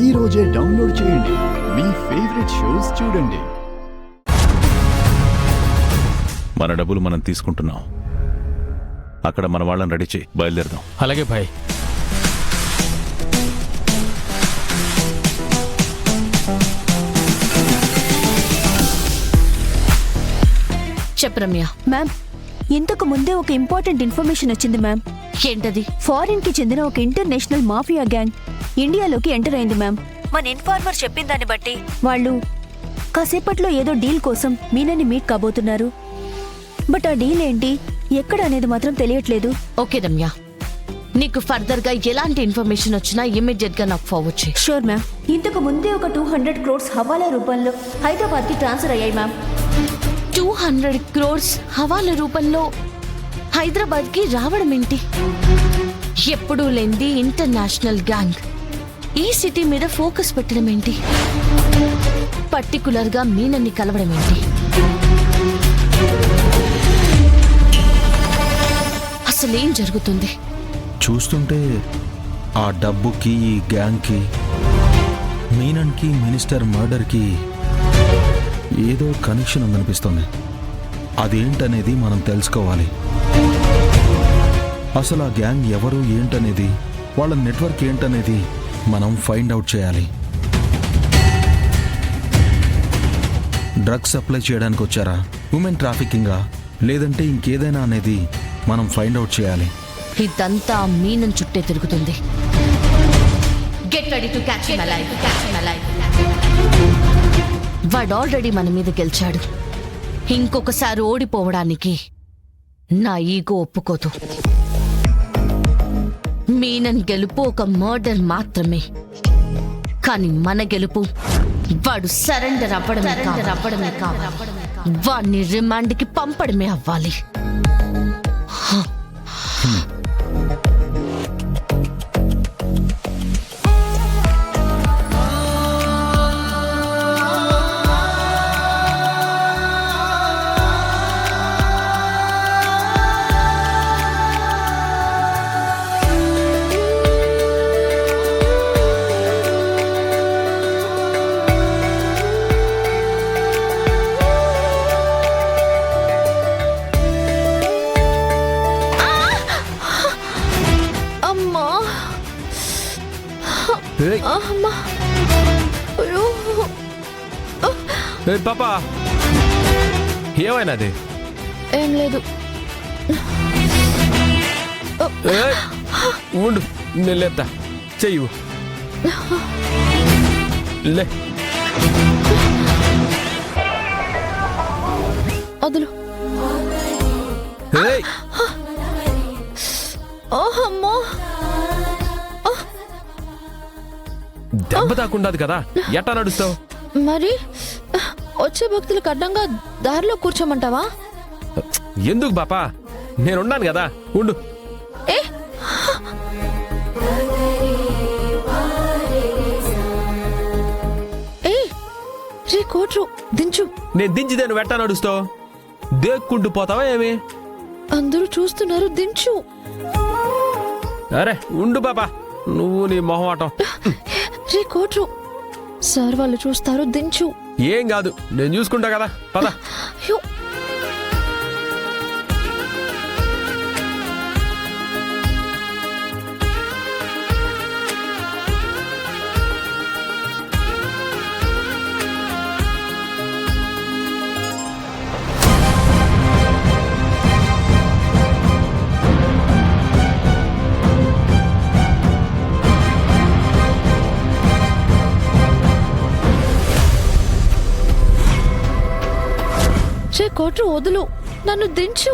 ఈ రోజే డౌన్లోడ్ చేయండి. మీ ఫేవరెట్ షోస్ చూడండి. మన డబ్బులు మనం తీసుకుంటున్నాం. అక్కడ మన వాళ్ళని రెడీ చేయి, బయలుదేరదాం. అలాగే భాయ్. చెప్పు రమ్య. మ్యామ్, ఇంతకు ముందే ఒక ఇంపార్టెంట్ ఇన్ఫర్మేషన్ వచ్చింది మ్యామ్. ఏంటది? ఫారిన్ కి చెందిన ఒక ఇంటర్నేషనల్ మాఫియా గ్యాంగ్ ఇండియాలోకి ఎంటర్ అయింది మ్యామ్. మన ఇన్ఫార్మర్ చెప్పిన దాన్ని బట్టి వాళ్ళు కాసేపట్లో ఏదో డీల్ కోసం మీనని మీట్ కాబోతున్నారు. బట్ ఆ డీల్ ఏంటి, ఎక్కడ అనేది మాత్రం తెలియట్లేదు. ఓకే రమ్య, నీకు ఫర్దర్ గా ఎలాంటి ఇన్ఫర్మేషన్ వచ్చినా ఇమ్మీడియట్ గా నాకు ఫార్వర్డ్ చేయి. Sure ma'am. ఇంతకు ముందే ఒక 200 crores హవాలా రూపంలో హైదరాబాద్ కి ట్రాన్స్ఫర్ అయ్యాయి మ్యామ్. 200 crores హవాలా రూపంలో హైదరాబాద్ కి రావడం ఏంటి? ఎప్పుడూ లేనిది ఇంటర్నేషనల్ గ్యాంగ్ ఈ సిటీ మీద ఫోకస్ పెట్టడం ఏంటి? పర్టికులర్ గా మీనన్ని కలవడం ఏంటి? అసలేం జరుగుతుంది? చూస్తుంటే ఆ డబ్బుకి, ఈ గ్యాంగ్కి, మీనన్కి, మినిస్టర్ మర్డర్కి ఏదో కనెక్షన్ ఉందనిపిస్తుంది. అదేంటనేది మనం తెలుసుకోవాలి. అసలు ఆ గ్యాంగ్ ఎవరు, ఏంటనేది, వాళ్ళ నెట్వర్క్ ఏంటనేది మనం ఫైండ్ అవుట్ చేయాలి. డ్రగ్స్ సప్లై చేయడానికి వచ్చారా, ఉమెన్ ట్రాఫికింగా, లేదంటే ఇంకేదైనా అనేది మనం ఫైండ్ అవుట్ చేయాలి. ఇదంతా మీనన్ చుట్టే తిరుగుతుంది. Get ready to catch him alive, catch him alive. వాడు ఆల్రెడీ మన మీద గెలిచాడు. ఇంకొకసారి ఓడిపోవడానికి నా ఈగో ఒప్పుకోదు. మీనన్ గెలుపు ఒక మర్డర్ మాత్రమే, కానీ మన గెలుపు వాడు సరెండర్ అవ్వడమే కావాలి. వాడిని రిమాండ్కి పంపడమే అవ్వాలి. పాపా, ఏమైనాది? ఏం లేదు. ఉండు, నేను లేపుతా. చెయ్యి లే. వదులు. దెబ్బ తాకుండాది కదా, ఎట్టా నడుస్తావు? మరి వచ్చే భక్తులకు అడ్డంగా దారిలో కూర్చోమంటావా? ఎందుకు బాపా, నేనున్నాను కదా, ఉండు. రే కోట్రు, దించు. నేను దించితే నువ్వు ఎట్టా నడుస్తావు? దేక్కుంటూ పోతావా ఏమి? అందరూ చూస్తున్నారు, దించు. అరే ఉండు బాబా, నువ్వు నీ మొహమాటం. రే కోట్రు, సార్ వాళ్ళు చూస్తారు, దించు. ఏం కాదు, నేను చూసుకుంటా కదా, పద. రే కోట్రు, వదులు, నన్ను దించు.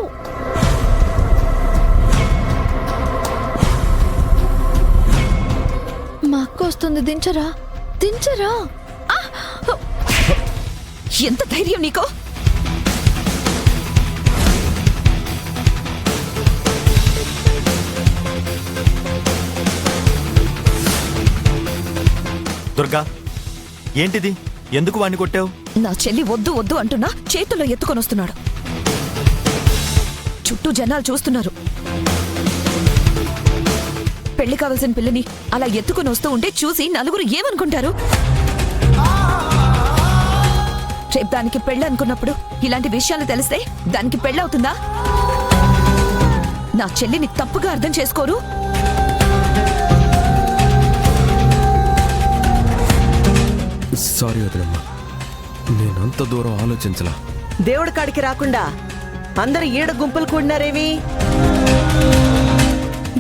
మా అక్క వస్తుంది, దించరా, దించరా. ఎంత ధైర్యం నీకో? దుర్గా, ఏంటిది? ఎందుకు వాణ్ణి కొట్టావు? నా చెల్లి వద్దు వద్దు అంటున్నా చేతుల్లో ఎత్తుకొని వస్తున్నాడు. చుట్టూ జనాలు చూస్తున్నారు. పెళ్లి కావాల్సిన పిల్లని అలా ఎత్తుకుని వస్తూ ఉంటే చూసి నలుగురు ఏమనుకుంటారు? రేపు దానికి పెళ్ళి అనుకున్నప్పుడు ఇలాంటి విషయాలు తెలిస్తే దానికి పెళ్ళవుతుందా? నా చెల్లిని తప్పుగా అర్థం చేసుకోరు. సారీ వదినమ్మ, నేనంత దూరం ఆలోచించలా. దేవుడి కాడికి రాకుండా అందరు ఈడ గుంపులు కూడినారేమి?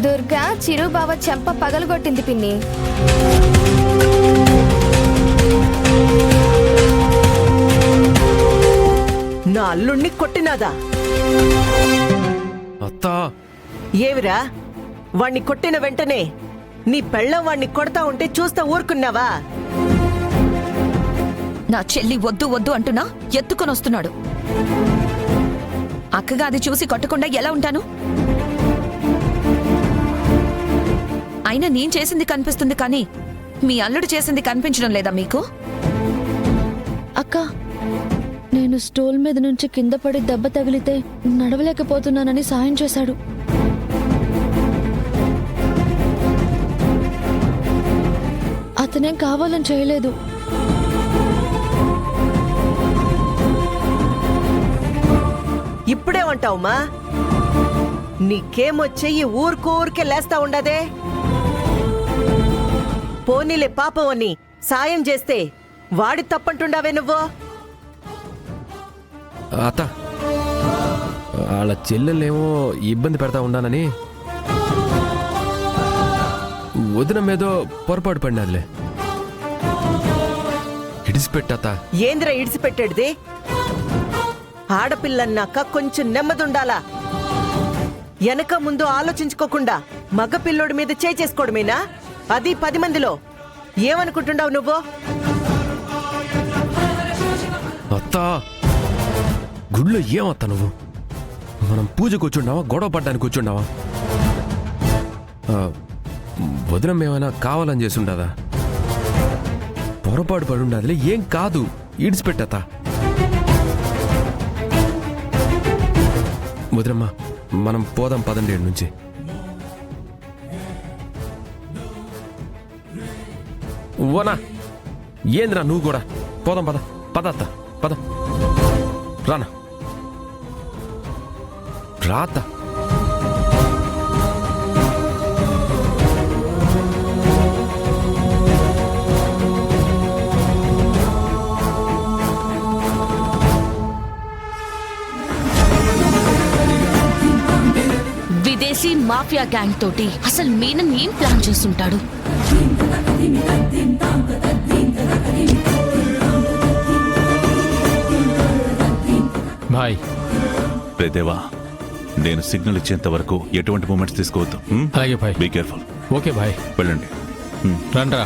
దుర్గా చిరుబావ చెంప పగలగొట్టింది పిన్ని. నా అల్లుణ్ణి కొట్టినాదా? అత్తా, ఏవిరా, వాణ్ణి కొట్టిన వెంటనే నీ పెళ్ళం వాణ్ణి కొడతా ఉంటే చూస్తా ఊరుకున్నావా? నా చెల్లి వద్దు వద్దు అంటున్నా ఎత్తుకొని వస్తున్నాడు. అక్కగా అది చూసి కొట్టకుండా ఎలా ఉంటాను? అయినా నేను చేసింది కనిపిస్తుంది కానీ మీ అల్లుడు చేసింది కనిపించడం లేదా మీకు? అక్క, నేను స్టూల్ మీద నుంచి కింద పడి దెబ్బ తగిలితే నడవలేకపోతున్నానని సాయం చేశాడు. అతనేం కావాలని చేయలేదు. ఇప్పుడేమంటావుమా? నీకేమొచ్చే ఈ ఊరికే లేస్తా ఉండదే? పోనీలే పాపం అని సాయం చేస్తే వాడి తప్పంటుండావే నువ్వు? అత్త, వాళ్ళ చెల్లెలేమో ఇబ్బంది పెడతా ఉన్నానని వదిన మీదో పొరపాటు పడినదిలే. ఇడిసిపెట్టత. ఏంద్రా ఇడిసిపెట్టేది? ఆడపిల్లన్నాక కొంచెం నెమ్మదుండాలా. వెనక ముందు ఆలోచించుకోకుండా మగ పిల్లోడి మీద చేసుకోవడమేనా? అది 10 మందిలో. ఏమనుకుంటున్నావు నువ్వు? అత్తా, గుడిలో ఏమత్తా నువ్వు? మనం పూజ కూర్చుండావా, గొడవ పడ్డానికి కూర్చుండావా? వదినం ఏమైనా కావాలని చేసి ఉండదా? పొరపాటు పడి ఉండదులే, ఏం కాదు. ఈడ్చిపెట్టత వదినమ్మా, మనం పోదాం పదండి ఏడు నుంచి. ఓనా ఏంద్రా నువ్వు కూడా? పోదాం పద పద అత్త, పద రానా, రాత. విదేశీ మాఫియా గ్యాంగ్ తోటి అసలు మీనన్ ఏం ప్లాన్ చేస్తుంటాడు? బాయ్ రే దేవా, నేను సిగ్నల్ ఇచ్చేంత వరకు ఎటువంటి మూమెంట్స్ తీసుకోవద్దు. అలాగే భాయ్. Be careful. ఓకే భాయ్. వెళ్ళండి. రండ్రా.